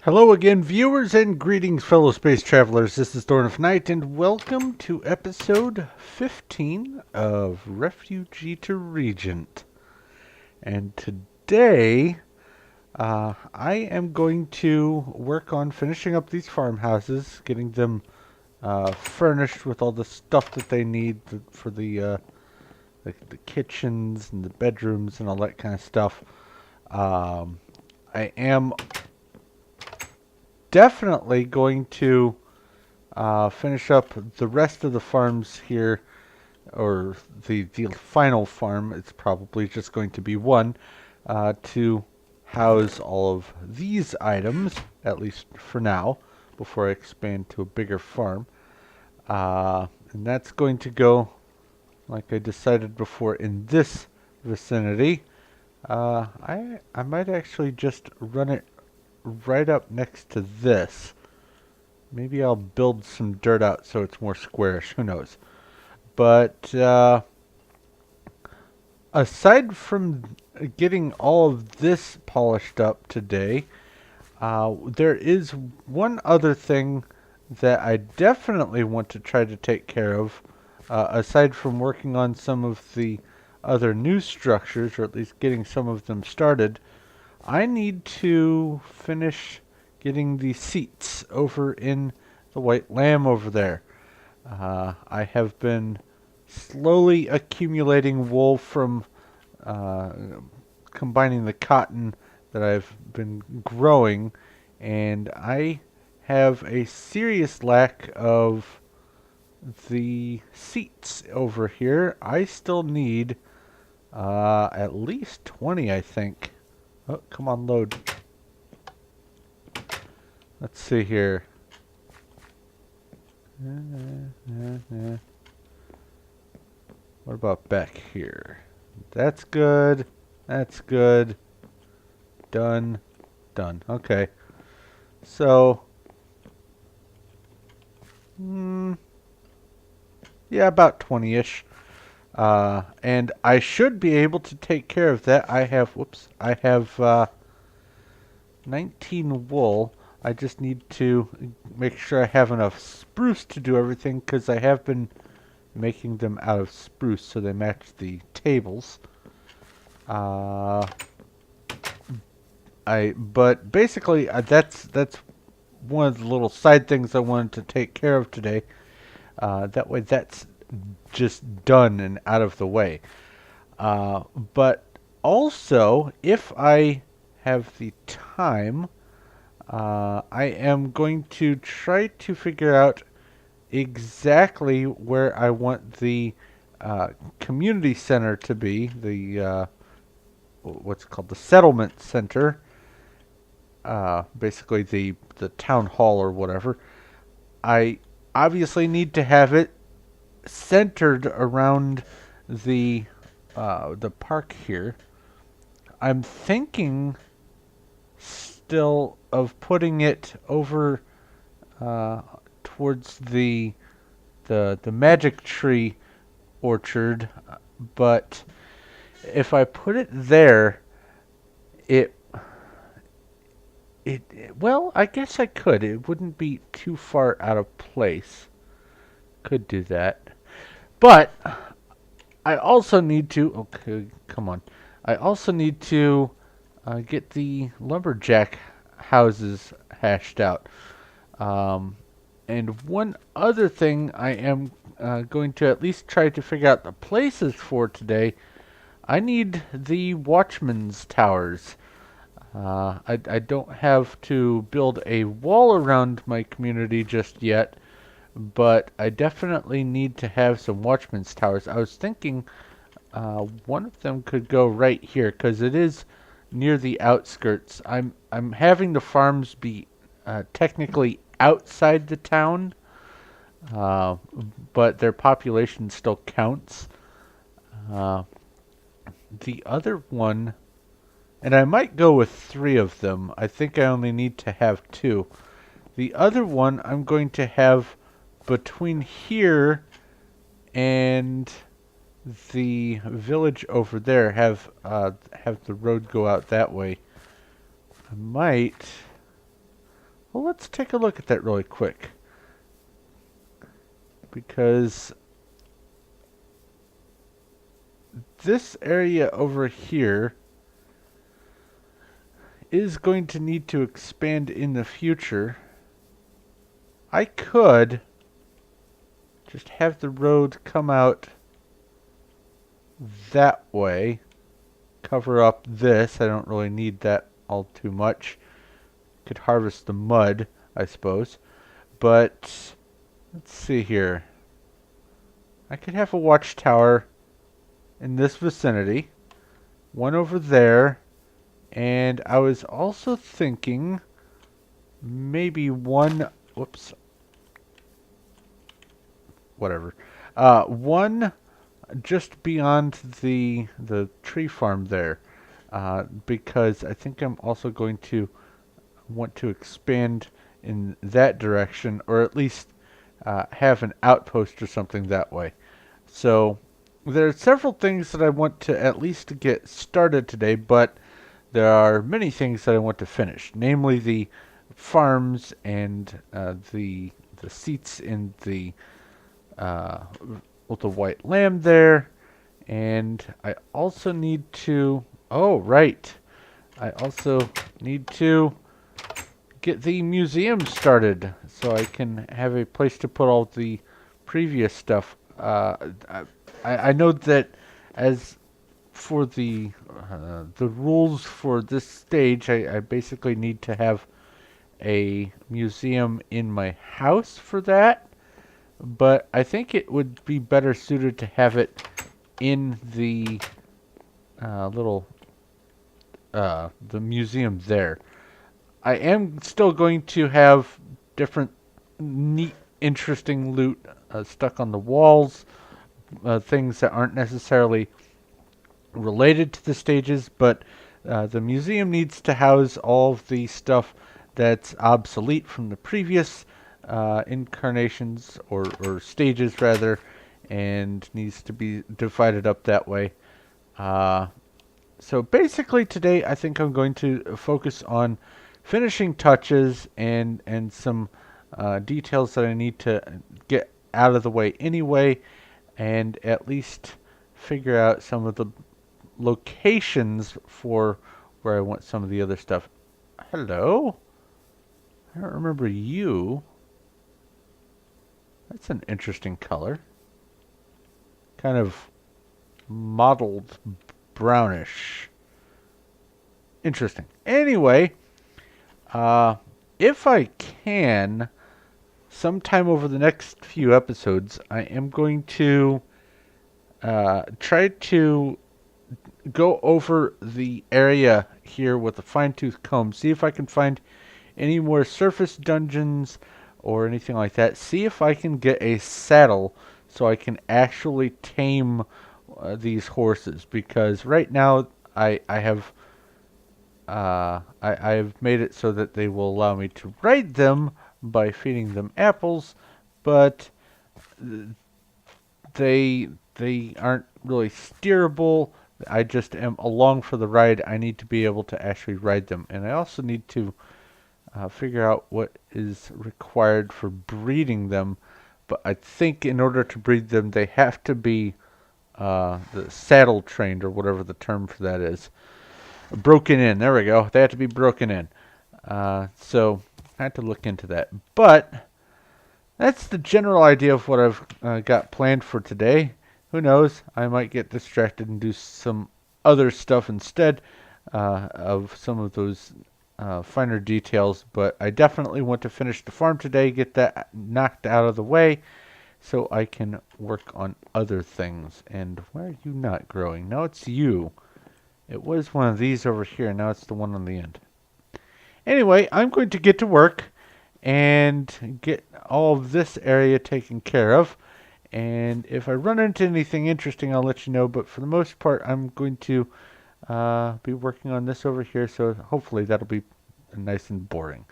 Hello again, viewers, and greetings, fellow space travelers. This is Dawn of Night, and welcome to episode 15 of Refugee to Regent. And today, I am going to work on finishing up these farmhouses, getting them furnished with all the stuff that they need for the kitchens and the bedrooms and all that kind of stuff. I am definitely going to finish up the rest of the farms here, or the final farm. It's probably just going to be one to house all of these items, at least for now, before I expand to a bigger farm. And that's going to go, like I decided before, in this vicinity. I might actually just run it right up next to this. Maybe I'll build some dirt out so it's more squarish. Who knows? But aside from getting all of this polished up today, there is one other thing that I definitely want to try to take care of. Aside from working on some of the other new structures, or at least getting some of them started, I need to finish getting the seats over in the White Lamb over there. I have been slowly accumulating wool from uh, combining the cotton that I've been growing, and I have a serious lack of the seats over here. I still need at least 20, I think. Oh, come on, load. Let's see here. What about back here? That's good. That's good. Done. Done. Okay. So, yeah, about 20-ish. And I should be able to take care of that. I have 19 wool. I just need to make sure I have enough spruce to do everything, because I have been making them out of spruce so they match the tables. But basically that's one of the little side things I wanted to take care of today. That way that's just done and out of the way. But also, if I have the time, I am going to try to figure out exactly where I want the community center to be, the what's called the settlement center, basically the town hall or whatever. I obviously need to have it centered around the park here. I'm thinking still of putting it over towards the magic tree orchard, but if I put it there, it well, I guess I could. It wouldn't be too far out of place. Could do that. But I also need to, okay, come on. I also need to get the lumberjack houses hashed out. And one other thing I am going to at least try to figure out the places for today. I need the Watchmen's towers. I don't have to build a wall around my community just yet, but I definitely need to have some Watchmen's towers. I was thinking one of them could go right here, because it is near the outskirts. I'm having the farms be technically outside the town, but their population still counts. Uh, the other one, and I might go with 3 of them. I think I only need to have 2. The other one I'm going to have between here and the village over there, have the road go out that way. I might Well, let's take a look at that really quick. Because this area over here is going to need to expand in the future. I could just have the road come out that way, cover up this. I don't really need that all too much. Could harvest the mud, I suppose. But let's see here. I could have a watchtower in this vicinity, one over there, and I was also thinking maybe one, whoops, whatever, one just beyond the tree farm there, because I think I'm also going to want to expand in that direction, or at least have an outpost or something that way. So there are several things that I want to at least get started today, but there are many things that I want to finish, namely the farms and the seats in the with the white lamb there, and I also need to. Oh, right. I also need to get the museum started so I can have a place to put all the previous stuff. I know that as for the rules for this stage, I basically need to have a museum in my house for that, but I think it would be better suited to have it in the little the museum there. I am still going to have different neat, interesting loot stuck on the walls, things that aren't necessarily related to the stages, but the museum needs to house all of the stuff that's obsolete from the previous incarnations or stages rather, and needs to be divided up that way. Uh, so basically today I think I'm going to focus on finishing touches and some details that I need to get out of the way anyway, and at least figure out some of the locations for where I want some of the other stuff. Hello? I don't remember you. That's an interesting color. Kind of mottled brownish. Interesting. Anyway, if I can, sometime over the next few episodes, I am going to try to go over the area here with a fine-tooth comb, see if I can find any more surface dungeons or anything like that. See if I can get a saddle so I can actually tame these horses, because right now I have I've made it so that they will allow me to ride them by feeding them apples, but they aren't really steerable. I just am along for the ride. I need to be able to actually ride them, and I also need to figure out what is required for breeding them. But I think in order to breed them, they have to be the saddle trained, or whatever the term for that is. Broken in. There we go. They have to be broken in. So I have to look into that. But that's the general idea of what I've got planned for today. Who knows? I might get distracted and do some other stuff instead of some of those finer details. But I definitely want to finish the farm today, get that knocked out of the way, so I can work on other things. And why are you not growing? No, it's you. It was one of these over here. Now it's the one on the end. Anyway, I'm going to get to work and get all of this area taken care of. And if I run into anything interesting, I'll let you know. But for the most part, I'm going to be working on this over here. So hopefully that'll be nice and boring.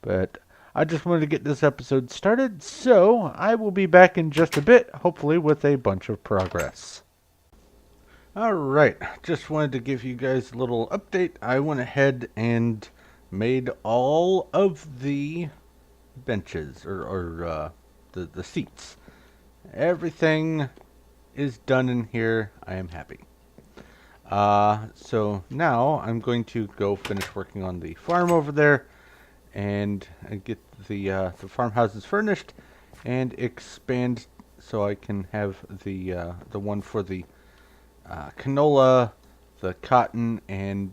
But I just wanted to get this episode started. So I will be back in just a bit, hopefully with a bunch of progress. Alright, just wanted to give you guys a little update. I went ahead and made all of the benches or the seats. Everything is done in here. I am happy. So now I'm going to go finish working on the farm over there and get the farmhouses furnished and expand so I can have the one for the canola, the cotton, and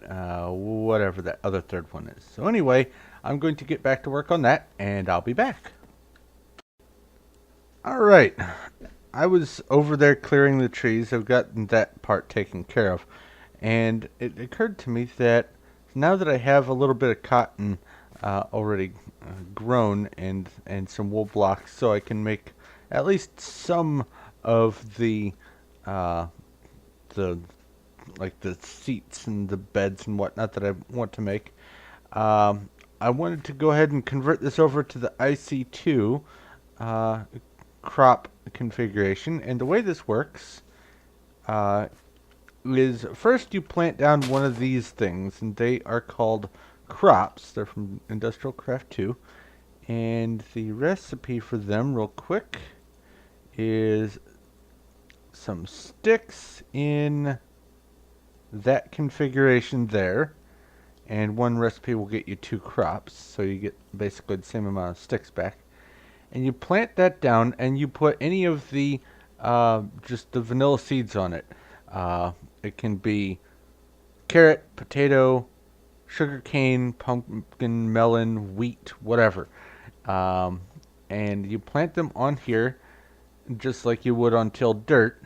whatever that other third one is. So anyway, I'm going to get back to work on that, and I'll be back. All right. I was over there clearing the trees. I've gotten that part taken care of. And it occurred to me that now that I have a little bit of cotton already grown and some wool blocks, so I can make at least some of uh, the like the seats and the beds and whatnot that I want to make. I wanted to go ahead and convert this over to the IC2 uh, crop configuration, and the way this works uh, is first you plant down one of these things, and they are called crops. They're from Industrial Craft 2, and the recipe for them, real quick, is some sticks in that configuration there, and one recipe will get you 2 crops, so you get basically the same amount of sticks back. And you plant that down, and you put any of the just the vanilla seeds on it. It can be carrot, potato, sugarcane, pumpkin, melon, wheat, whatever. Um, and you plant them on here just like you would on tilled dirt,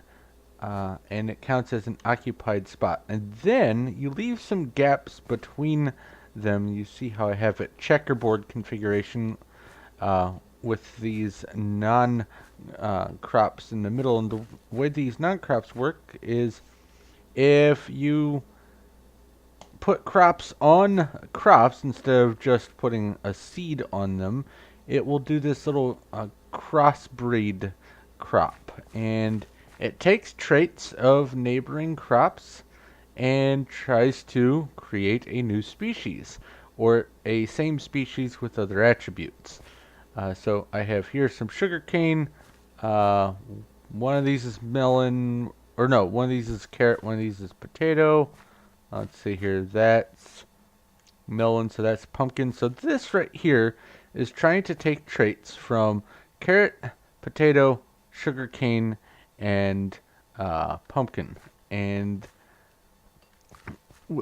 and it counts as an occupied spot. And then you leave some gaps between them. You see how I have it checkerboard configuration uh, with these non-crops in the middle. And the way these non-crops work is if you put crops on crops instead of just putting a seed on them, it will do this little crossbreed crop. And it takes traits of neighboring crops and tries to create a new species or a same species with other attributes. So I have here some sugarcane. Uh, one of these is melon, or no, one of these is carrot, one of these is potato. Let's see here, that's melon, so that's pumpkin. So this right here is trying to take traits from carrot, potato, sugarcane, and pumpkin. And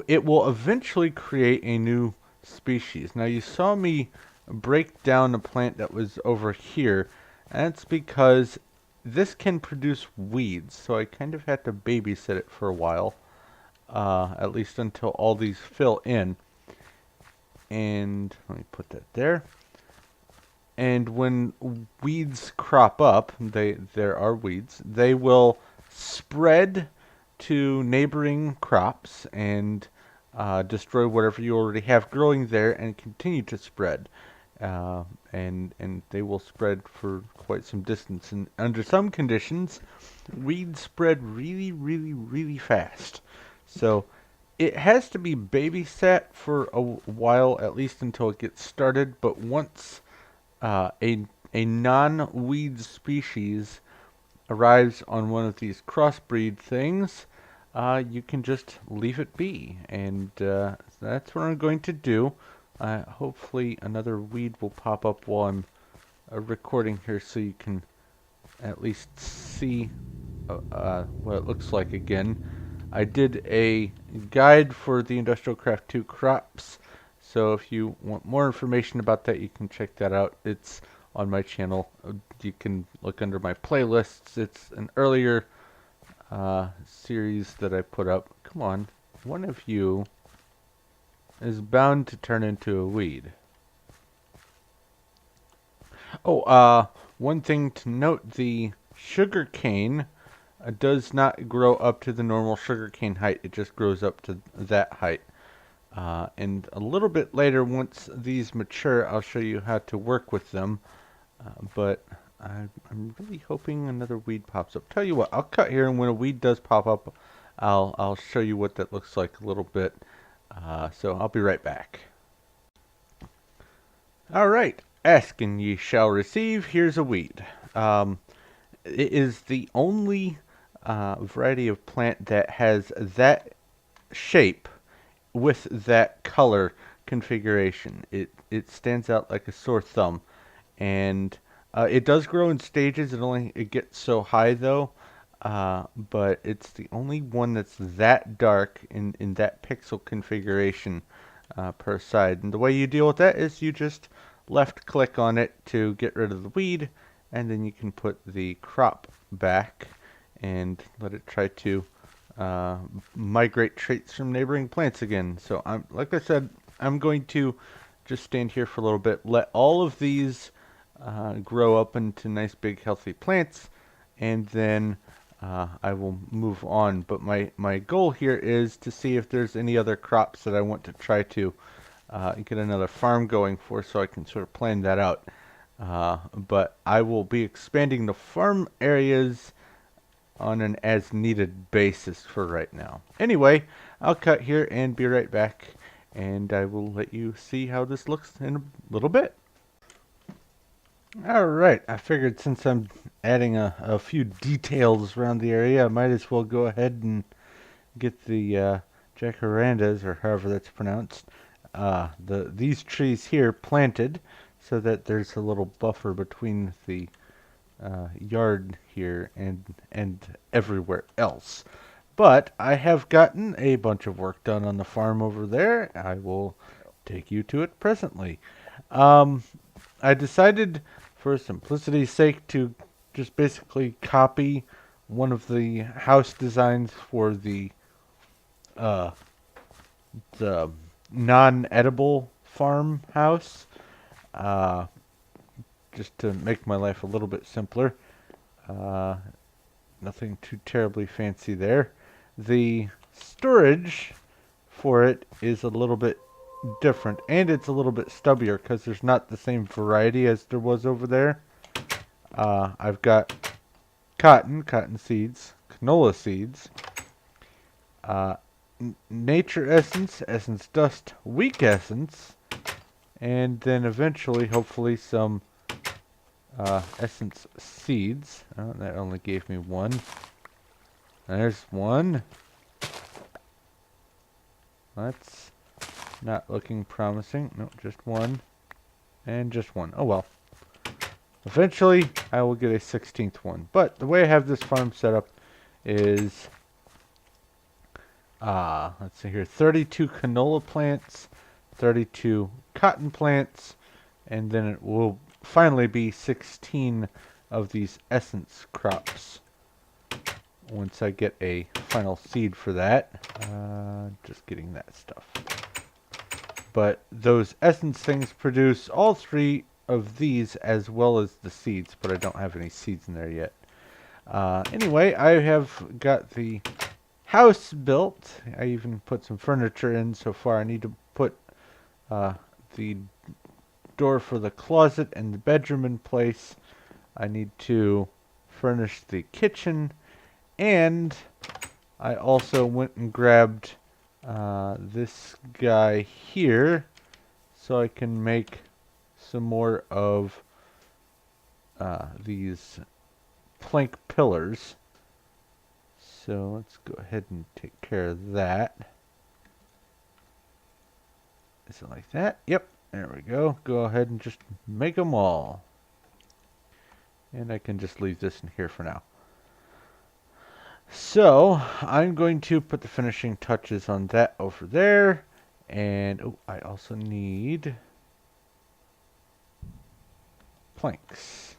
it will eventually create a new species. Now you saw me break down a plant that was over here. And that's because this can produce weeds, so I kind of had to babysit it for a while. At least until all these fill in. And let me put that there. And when weeds crop up, there are weeds, they will spread to neighboring crops and destroy whatever you already have growing there and continue to spread. And they will spread for quite some distance. And under some conditions, weeds spread really, really, really fast. So it has to be babysat for a while, at least until it gets started. But once a non-weed species arrives on one of these crossbreed things, you can just leave it be. And that's what I'm going to do. Hopefully another weed will pop up while I'm recording here so you can at least see what it looks like again. I did a guide for the Industrial Craft 2 crops, so if you want more information about that, you can check that out. It's on my channel. You can look under my playlists. It's an earlier series that I put up. Come on, one of you is bound to turn into a weed. Oh, one thing to note, the sugar cane does not grow up to the normal sugarcane height. It just grows up to that height. And a little bit later, once these mature, I'll show you how to work with them. But I'm really hoping another weed pops up. Tell you what, I'll cut here, and when a weed does pop up, I'll show you what that looks like a little bit. So I'll be right back. All right. Ask and ye shall receive. Here's a weed. Um, it is the only variety of plant that has that shape with that color configuration. It stands out like a sore thumb, and it does grow in stages. It gets so high though, but it's the only one that's that dark in that pixel configuration per side. And the way you deal with that is you just left click on it to get rid of the weed, and then you can put the crop back and let it try to uh, migrate traits from neighboring plants again. So like I said, I'm going to just stand here for a little bit, let all of these grow up into nice big healthy plants, and then I will move on. But my goal here is to see if there's any other crops that I want to try to get another farm going for, so I can sort of plan that out. But I will be expanding the farm areas on an as needed basis for right now. Anyway, I'll cut here and be right back, and I will let you see how this looks in a little bit. Alright, I figured since I'm adding a few details around the area, I might as well go ahead and get the jacarandas, or however that's pronounced, these trees here planted so that there's a little buffer between the yard here and everywhere else. But I have gotten a bunch of work done on the farm over there. I will take you to it presently. Um, I decided, for simplicity's sake, to just basically copy one of the house designs for uh, the non-edible farmhouse, uh, just to make my life a little bit simpler. Uh, Nothing too terribly fancy there. The storage for it is a little bit different, and it's a little bit stubbier because there's not the same variety as there was over there. I've got cotton seeds, canola seeds, uh, nature essence, essence dust, weak essence, and then eventually, hopefully, some essence seeds. Oh, that only gave me one. There's one. That's not looking promising. No, just one. And just one. Oh well. Eventually, I will get a 16th one. But the way I have this farm set up is, let's see here, 32 canola plants, 32 cotton plants, and then it will finally be 16 of these essence crops once I get a final seed for that. Just getting that stuff. But those essence things produce all three of these as well as the seeds, but I don't have any seeds in there yet. Anyway, I have got the house built. I even put some furniture in so far. I need to put the door for the closet and the bedroom in place. I need to furnish the kitchen, and I also went and grabbed this guy here so I can make some more of these plank pillars. So let's go ahead and take care of that. Is it like that? Yep, there we go. Go ahead and just make them all. And I can just leave this in here for now. So I'm going to put the finishing touches on that over there. And oh, I also need planks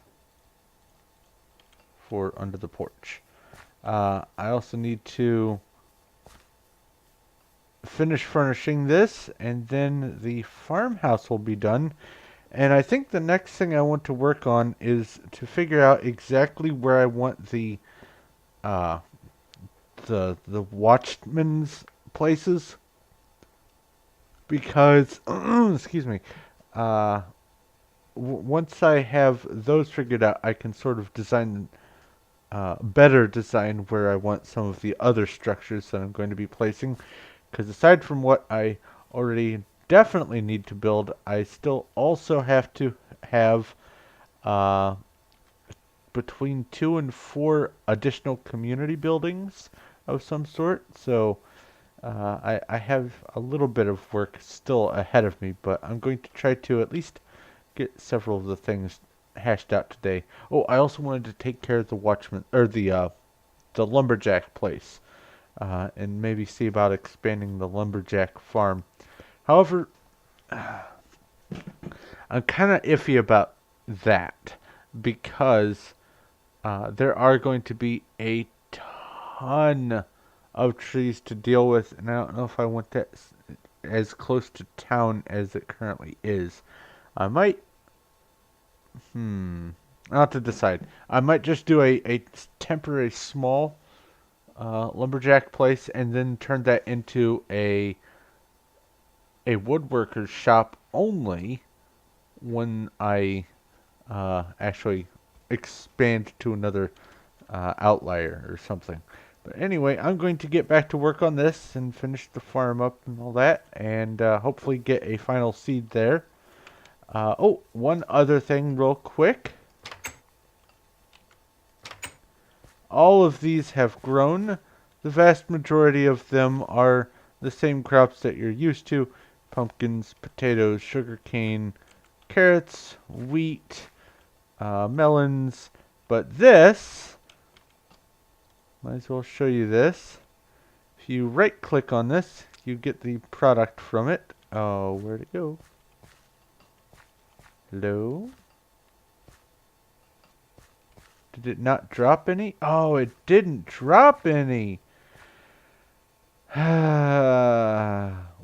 for under the porch. I also need to finish furnishing this, and then the farmhouse will be done. And I think the next thing I want to work on is to figure out exactly where I want uh, the Watchmen's places, because excuse me, once I have those figured out, I can sort of better design where I want some of the other structures that I'm going to be placing. Because aside from what I already definitely need to build, I still also have to have uh, between 2 and 4 additional community buildings of some sort. So I have a little bit of work still ahead of me, but I'm going to try to at least get several of the things hashed out today. Oh, I also wanted to take care of the Watchman or the Lumberjack place, and maybe see about expanding the Lumberjack farm. However, I'm kind of iffy about that because there are going to be a ton of trees to deal with, and I don't know if I want that as close to town as it currently is. I might, I'll have to decide. I might just do a temporary small lumberjack place and then turn that into a woodworker's shop only when I actually expand to another outlier or something. But anyway, I'm going to get back to work on this and finish the farm up and all that, and hopefully get a final seed there. Oh, one other thing real quick. All of these have grown. The vast majority of them are the same crops that you're used to. Pumpkins, potatoes, sugarcane, carrots, wheat, melons. But this, might as well show you this. If you right click on this, you get the product from it. Oh, where'd it go? Hello? Did it not drop any? Oh, it didn't drop any.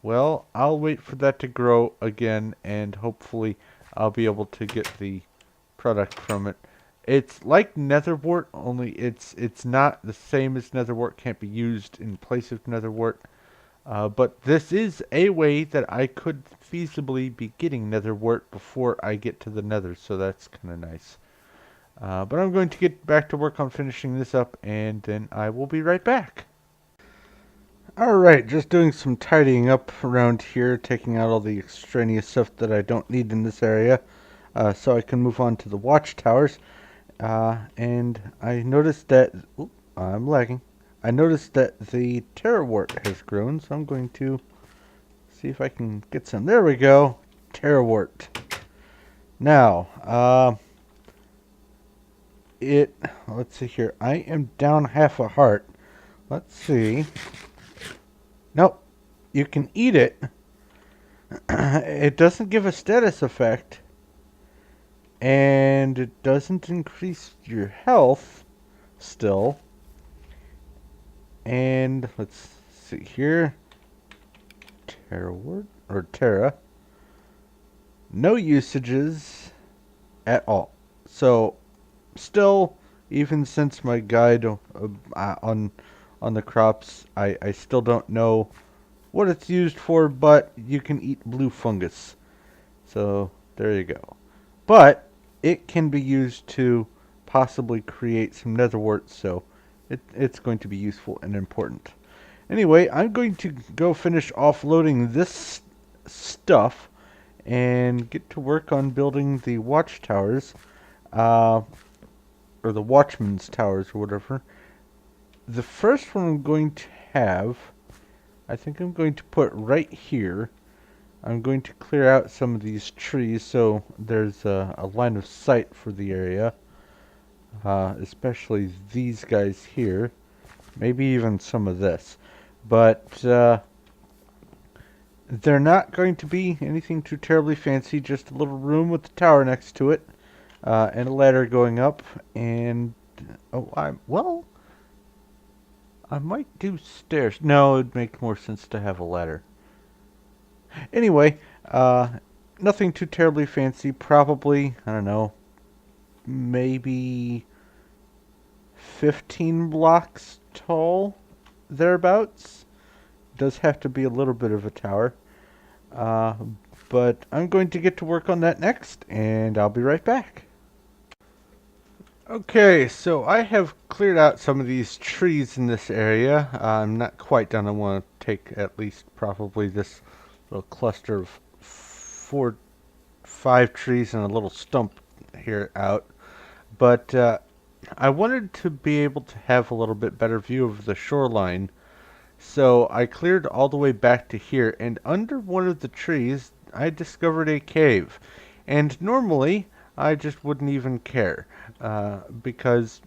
Well, I'll wait for that to grow again, and hopefully I'll be able to get the product from it. It's like netherwort, only it's not the same as netherwort. Can't be used in place of netherwort. But this is a way that I could feasibly be getting netherwort before I get to the nether, so that's kind of nice. But I'm going to get back to work on finishing this up, and then I will be right back. Alright, just doing some tidying up around here, taking out all the extraneous stuff that I don't need in this area, so I can move on to the watchtowers. And I noticed that... Oop, I'm lagging. I noticed that the terrawort has grown, so I'm going to see if I can get some. There we go. Terrawort. Now, let's see here. I am down half a heart. Let's see. Nope. You can eat it. It doesn't give a status effect. And it doesn't increase your health still. And let's see here. Terrawort or Terra. No usages at all. So still, even since my guide on the crops, I still don't know what it's used for, but you can eat blue fungus. So there you go. But it can be used to possibly create some netherwort, so it's going to be useful and important. Anyway, I'm going to go finish offloading this stuff and get to work on building the watchtowers, or the Watchmen's towers or whatever. The first one I'm going to have, I think I'm going to put right here. I'm going to clear out some of these trees so there's a line of sight for the area. Especially these guys here. Maybe even some of this. But they're not going to be anything too terribly fancy. Just a little room with the tower next to it. And a ladder going up. And, oh, I might do stairs. No, it'd make more sense to have a ladder. Anyway, nothing too terribly fancy. Probably, I don't know, maybe 15 blocks tall, thereabouts. Does have to be a little bit of a tower. But I'm going to get to work on that next, and I'll be right back. Okay, so I have cleared out some of these trees in this area. I'm not quite done. I want to take at least probably this little cluster of 5 trees and a little stump here out. But I wanted to be able to have a little bit better view of the shoreline. So I cleared all the way back to here, and under one of the trees, I discovered a cave. And normally, I just wouldn't even care, because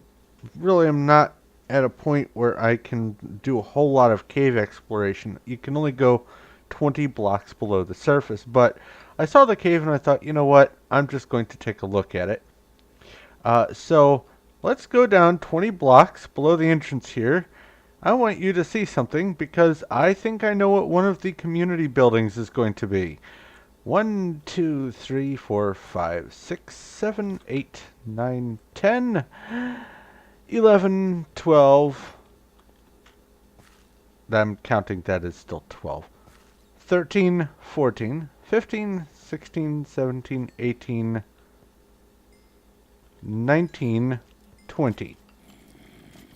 really I'm not at a point where I can do a whole lot of cave exploration. You can only go 20 blocks below the surface, but I saw the cave and I thought, you know what, I'm just going to take a look at it. So let's go down 20 blocks below the entrance here. I want you to see something because I think I know what one of the community buildings is going to be. 1, 2, 3, 4, 5, 6, 7, 8, 9, 10, 11, 12. I'm counting that as still 12. 13, 14, 15, 16, 17, 18, 19, 20.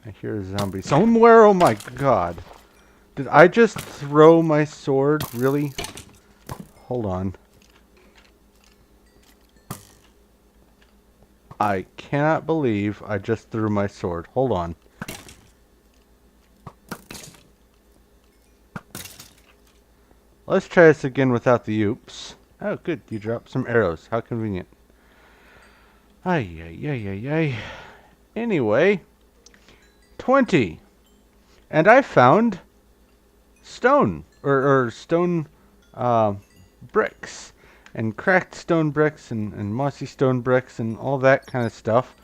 I hear a zombie somewhere. Oh my god. Did I just throw my sword? Really? Hold on. I cannot believe I just threw my sword. Hold on. Let's try this again without the oops. Oh, good. You dropped some arrows. How convenient. Ay, ay, ay, ay, ay. Anyway. 20. And I found stone. Or stone bricks. And cracked stone bricks and mossy stone bricks and all that kind of stuff.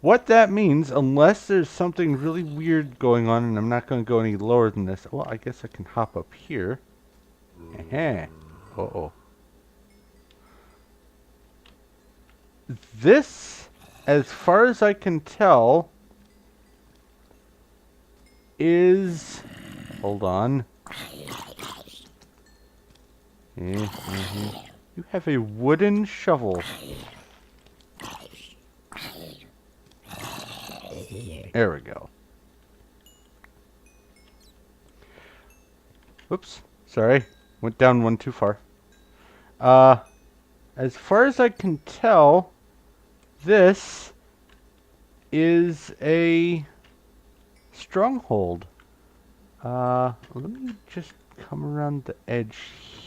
What that means, unless there's something really weird going on, and I'm not going to go any lower than this. Well, I guess I can hop up here. Uh-oh. This, as far as I can tell, is... Hold on. You have a wooden shovel. There we go. Whoops. Sorry. Went down one too far. As far as I can tell, this is a stronghold. Let me just come around the edge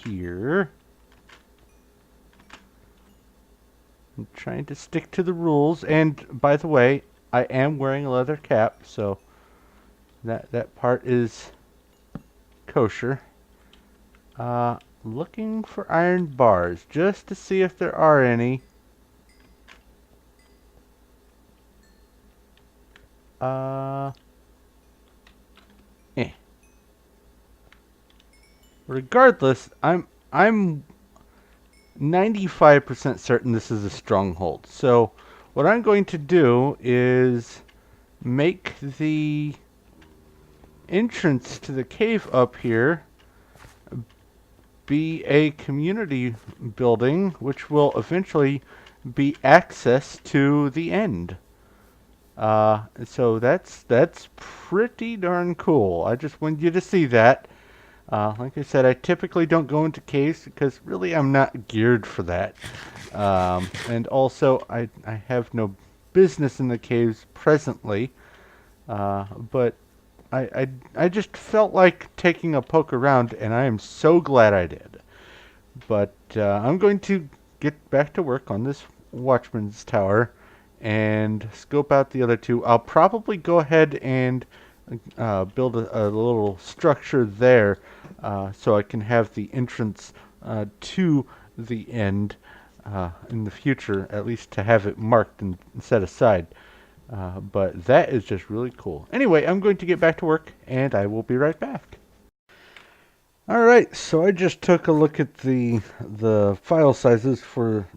here. I'm trying to stick to the rules, and by the way, I am wearing a leather cap, so that part is kosher. Looking for iron bars, just to see if there are any. Regardless, I'm 95% certain this is a stronghold. So what I'm going to do is make the entrance to the cave up here be a community building, which will eventually be access to the end. So that's pretty darn cool. I just wanted you to see that. Like I said, I typically don't go into caves because really I'm not geared for that. And also I have no business in the caves presently. But I just felt like taking a poke around, and I am so glad I did. But I'm going to get back to work on this Watchman's Tower and scope out the other two. I'll probably go ahead and build a little structure there so I can have the entrance to the end in the future, at least to have it marked and set aside. But that is just really cool. Anyway, I'm going to get back to work, and I will be right back. Alright, so I just took a look at the file sizes for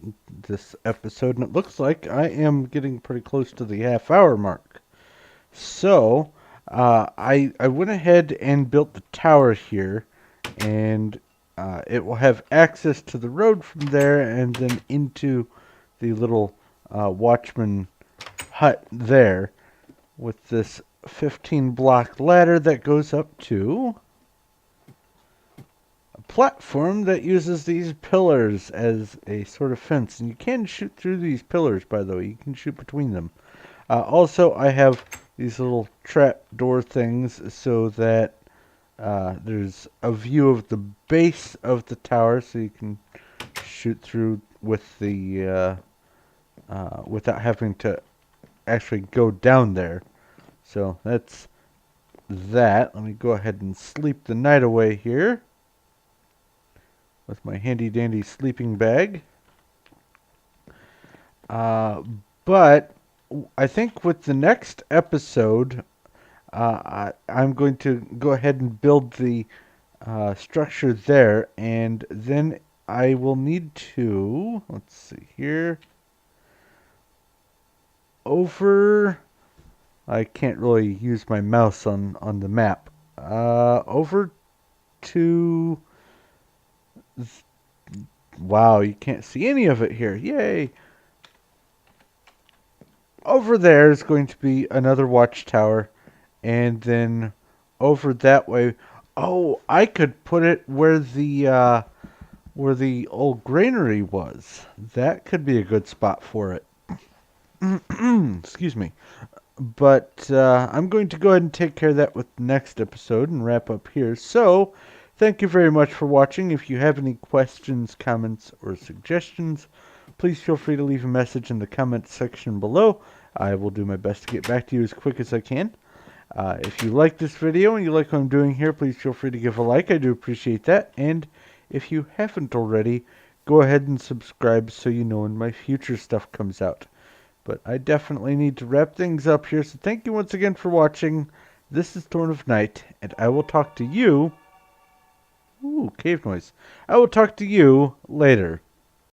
this episode, and it looks like I am getting pretty close to the half-hour mark. So, I went ahead and built the tower here, and it will have access to the road from there, and then into the little Watchman hut there, with this 15 block ladder that goes up to platform that uses these pillars as a sort of fence. And you can shoot through these pillars, by the way. You can shoot between them. Also, I have these little trap door things so that there's a view of the base of the tower, so you can shoot through with the without having to actually go down there. So that's that. Let me go ahead and sleep the night away here with my handy dandy sleeping bag. But I think with the next episode, I'm going to go ahead and build the structure there, and then I will need to, let's see here, I can't really use my mouse on the map, over to, wow, you can't see any of it here, yay! Over there is going to be another watchtower, and then over that way, oh, I could put it where the old granary was. That could be a good spot for it. Excuse me. But I'm going to go ahead and take care of that with the next episode and wrap up here. So, thank you very much for watching. If you have any questions, comments, or suggestions, please feel free to leave a message in the comments section below. I will do my best to get back to you as quick as I can. If you like this video and you like what I'm doing here, please feel free to give a like. I do appreciate that. And if you haven't already, go ahead and subscribe so you know when my future stuff comes out. But I definitely need to wrap things up here, so thank you once again for watching. This is Thorn of Night, and I will talk to you... Ooh, cave noise. I will talk to you later.